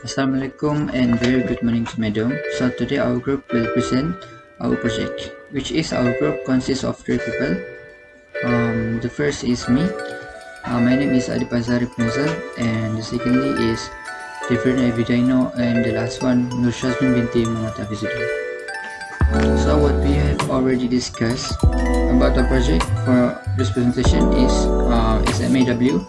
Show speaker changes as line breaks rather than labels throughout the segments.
Assalamualaikum and very good morning to Madam. So today our group will present our project, which is our group consists of 3 people. The first is me. My name is ADIB and the secondly is Daverinna DYNO, and the last one SHAZMIN BINTI HAFFIZZUDIN. So what we have already discussed about the project for this presentation is SMAW.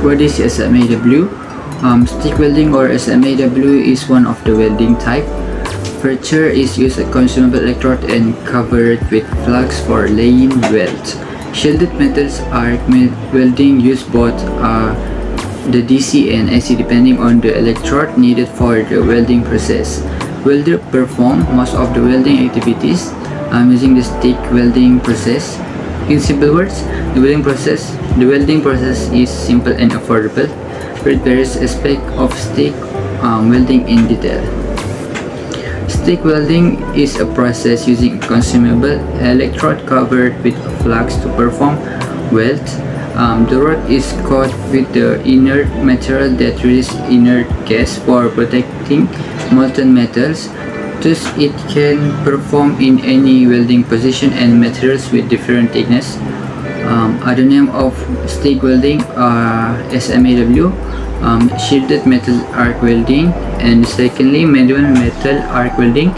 What is SMAW? Stick welding or SMAW is one of the welding type. Furniture is used as consumable electrode and covered with flux for laying welds. Shielded metals arc welding use both the DC and AC depending on the electrode needed for the welding process. Welders perform most of the welding activities using the stick welding process. In simple words, the welding process is simple and affordable, with various aspects of stick welding in detail. Stick welding is a process using a consumable electrode covered with flux to perform welds. The rod is coated with the inert material that releases inert gas for protecting molten metals. Thus, it can perform in any welding position and materials with different thickness. Other name of stick welding are SMAW, shielded metal arc welding, and secondly manual metal arc welding,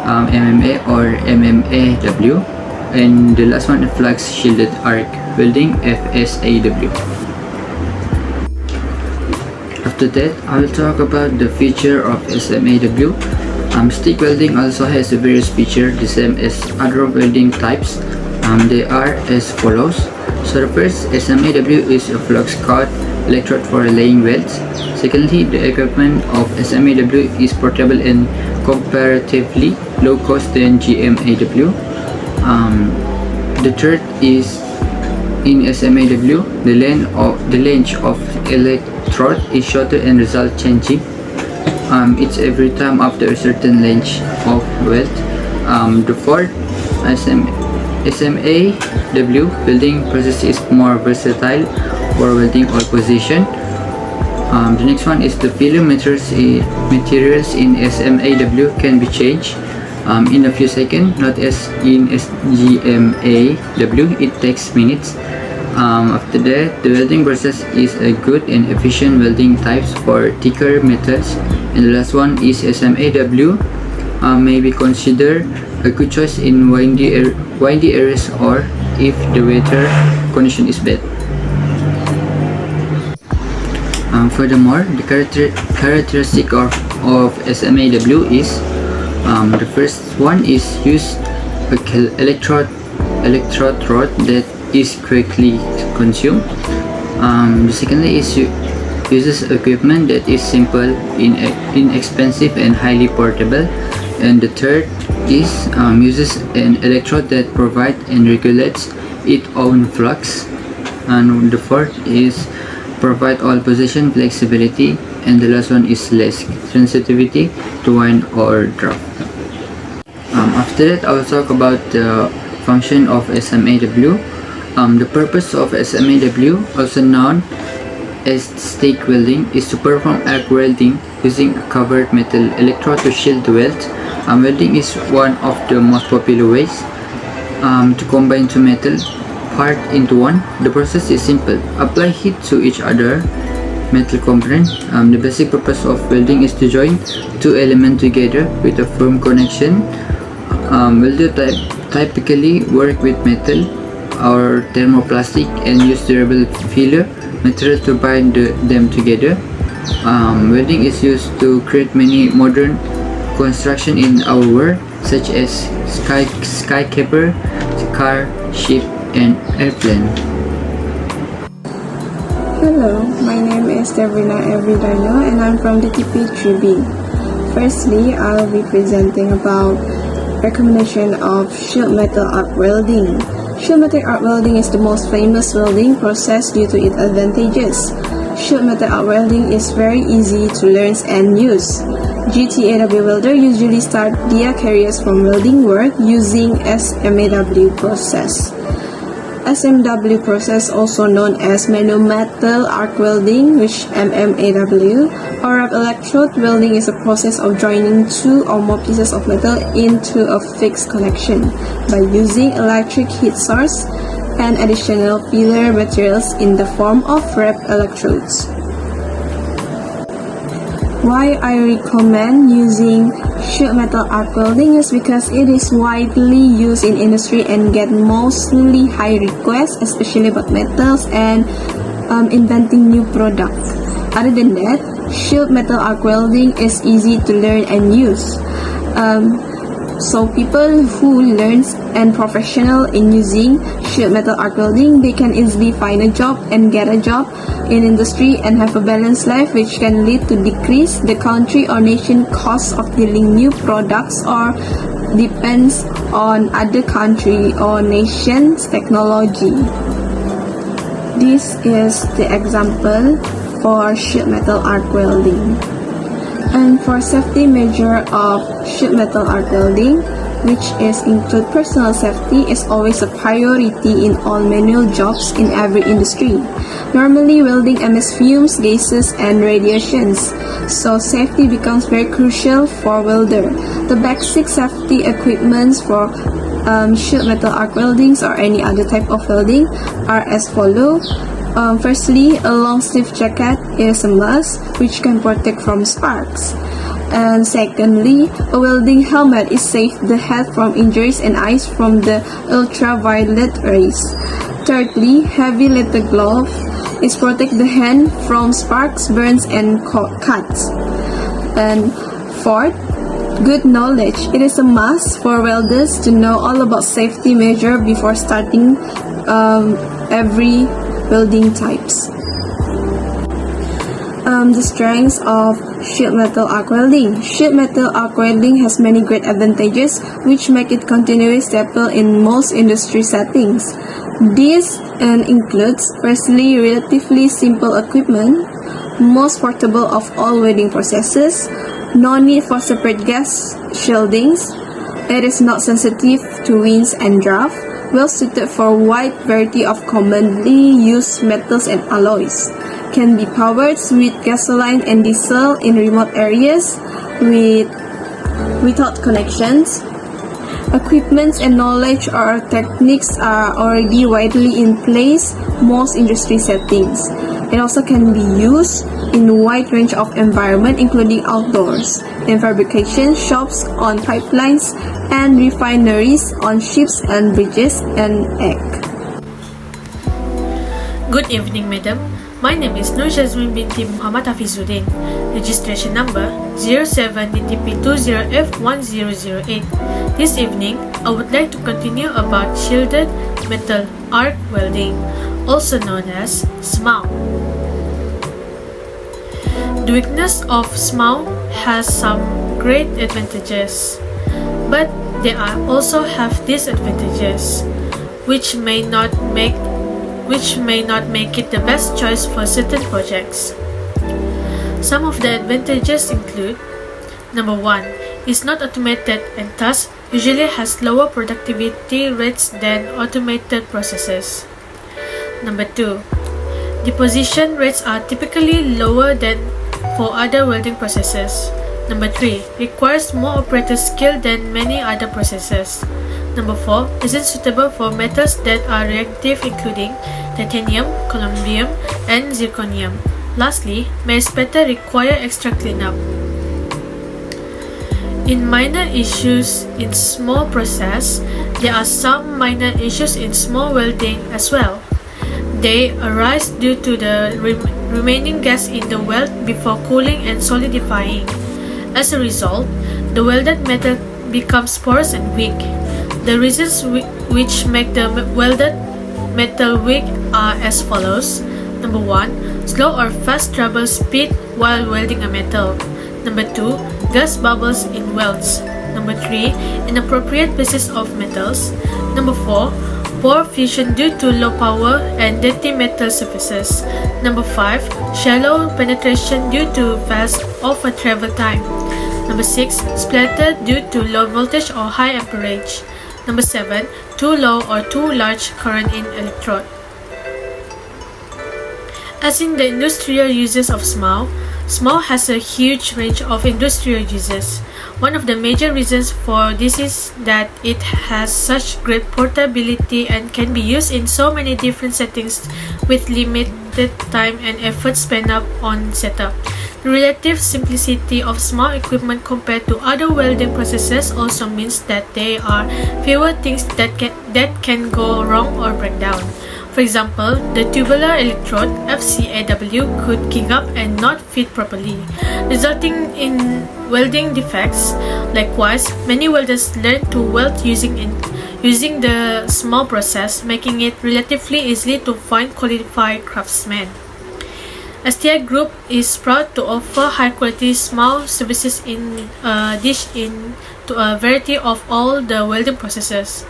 MMA or MMAW, and the last one flux shielded arc welding, FSAW. After that, I will talk about the feature of SMAW. Stick welding also has a various features the same as other welding types. They are as follows. So the first, SMAW is a flux cut electrode for laying welds. Secondly, the equipment of SMAW is portable and comparatively low cost than GMAW. The third is in SMAW, the length of electrode is shorter and result changing. It's every time after a certain length of weld. The fourth, SMAW welding process is more versatile for welding all position. The next one is the filler materials in SMAW can be changed in a few seconds, not as in GMAW it takes minutes. After that, the welding process is a good and efficient welding types for thicker metals. And the last one is SMAW may be considered a good choice in windy areas or if the weather condition is bad. Furthermore, the characteristic of SMAW is the first one is use a electrode rod that is quickly consumed. The secondly is uses equipment that is simple, inexpensive and highly portable. And the third is uses an electrode that provides and regulates its own flux. And the fourth is provide all position flexibility, and the last one is less sensitivity to wind or drop. After that, I will talk about the function of SMAW. The purpose of SMAW, also known as stick welding, is to perform arc welding using a covered metal electrode to shield the weld. Welding is one of the most popular ways to combine two metal parts into one. The process is simple. Apply heat to each other metal component. The basic purpose of welding is to join two elements together with a firm connection. Welder typically work with metal or thermoplastic and use durable filler material to bind them together. Welding is used to create many modern construction in our world, such as skyscraper, car, ship, and airplane.
Hello, my name is Daverinna DYNO and I'm from the DP3B. Firstly, I'll be presenting about recommendation of shield metal arc welding. Shield metal arc welding is the most famous welding process due to its advantages. Shield metal arc welding is very easy to learn and use. GTAW welder usually start their careers from welding work using SMAW process. SMW process, also known as monometal arc welding, which MMAW, or wrap electrode welding, is a process of joining two or more pieces of metal into a fixed connection by using electric heat source and additional filler materials in the form of wrap electrodes. Why I recommend using sheet metal arc welding is because it is widely used in industry and get mostly high requests, especially about metals and inventing new products. Other than that, sheet metal arc welding is easy to learn and use. So people who learns and professional in using sheet metal arc welding, they can easily find a job and get a job in industry and have a balanced life, which can lead to decrease the country or nation costs of dealing new products or depends on other country or nation's technology. This is the example for sheet metal arc welding. And for safety measure of sheet metal arc welding, which is include personal safety, is always a priority in all manual jobs in every industry. Normally, welding emits fumes, gases, and radiations, so safety becomes very crucial for welder. The basic safety equipments for sheet metal arc weldings or any other type of welding are as follows. Firstly, a long sleeve jacket is a must, which can protect from sparks. And secondly, a welding helmet is safe the head from injuries and eyes from the ultraviolet rays. Thirdly, heavy leather glove is protect the hand from sparks, burns, and cuts. And fourth, good knowledge. It is a must for welders to know all about safety measure before starting every welding types. The strengths of sheet metal arc welding. Sheet metal arc welding has many great advantages which make it continually staple in most industry settings. This includes, firstly, relatively simple equipment, most portable of all welding processes, no need for separate gas shieldings, it is not sensitive to winds and draft, well suited for a wide variety of commonly used metals and alloys, can be powered with gasoline and diesel in remote areas without connections. Equipments and knowledge or techniques are already widely in place most industry settings. It also can be used in a wide range of environment, including outdoors, in fabrication shops, on pipelines, and refineries, on ships and bridges, and egg.
Good evening, madam. My name is SHAZMIN binti Muhammad HAFFIZZUDIN. Registration number 07DTP20F1008. This evening, I would like to continue about shielded metal arc welding, also known as SMAW. The weakness of SMAW has some great advantages, but they also have disadvantages, which may not make it the best choice for certain projects. Some of the advantages include: number 1, it's not automated and thus usually has lower productivity rates than automated processes. Number 2, deposition rates are typically lower than for other welding processes. Number 3, requires more operator skill than many other processes. Number 4, isn't suitable for metals that are reactive, including titanium, columbium, and zirconium. Lastly, may better require extra cleanup. In minor issues in small process, there are some minor issues in small welding as well. They arise due to the remaining gas in the weld before cooling and solidifying. As a result, the welded metal becomes porous and weak. The reasons which make the welded metal weak are as follows. Number 1, slow or fast travel speed while welding a metal. Number 2, gas bubbles in welds. Number 3, inappropriate basis of metals. Number 4, poor fusion due to low power and dirty metal surfaces. Number 5, shallow penetration due to fast over travel time. Number 6, splatter due to low voltage or high amperage. Number 7. Too low or too large current in electrode. As in the industrial uses of SMAU, SMAU has a huge range of industrial uses. One of the major reasons for this is that it has such great portability and can be used in so many different settings with limited time and effort spent up on setup. The relative simplicity of SMAU equipment compared to other welding processes also means that there are fewer things that can go wrong or break down. For example, the tubular electrode FCAW could kink up and not fit properly, resulting in welding defects. Likewise, many welders learn to weld using the SMAU process, making it relatively easy to find qualified craftsmen. STI Group is proud to offer high-quality SMAU services in addition to a variety of all the welding processes.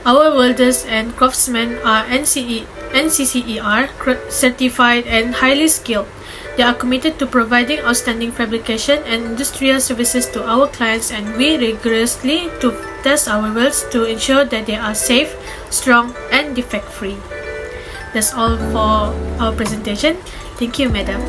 Our welders and craftsmen are NCCER certified and highly skilled. They are committed to providing outstanding fabrication and industrial services to our clients, and we rigorously test our welds to ensure that they are safe, strong, and defect-free. That's all for our presentation. Thank you, Madam.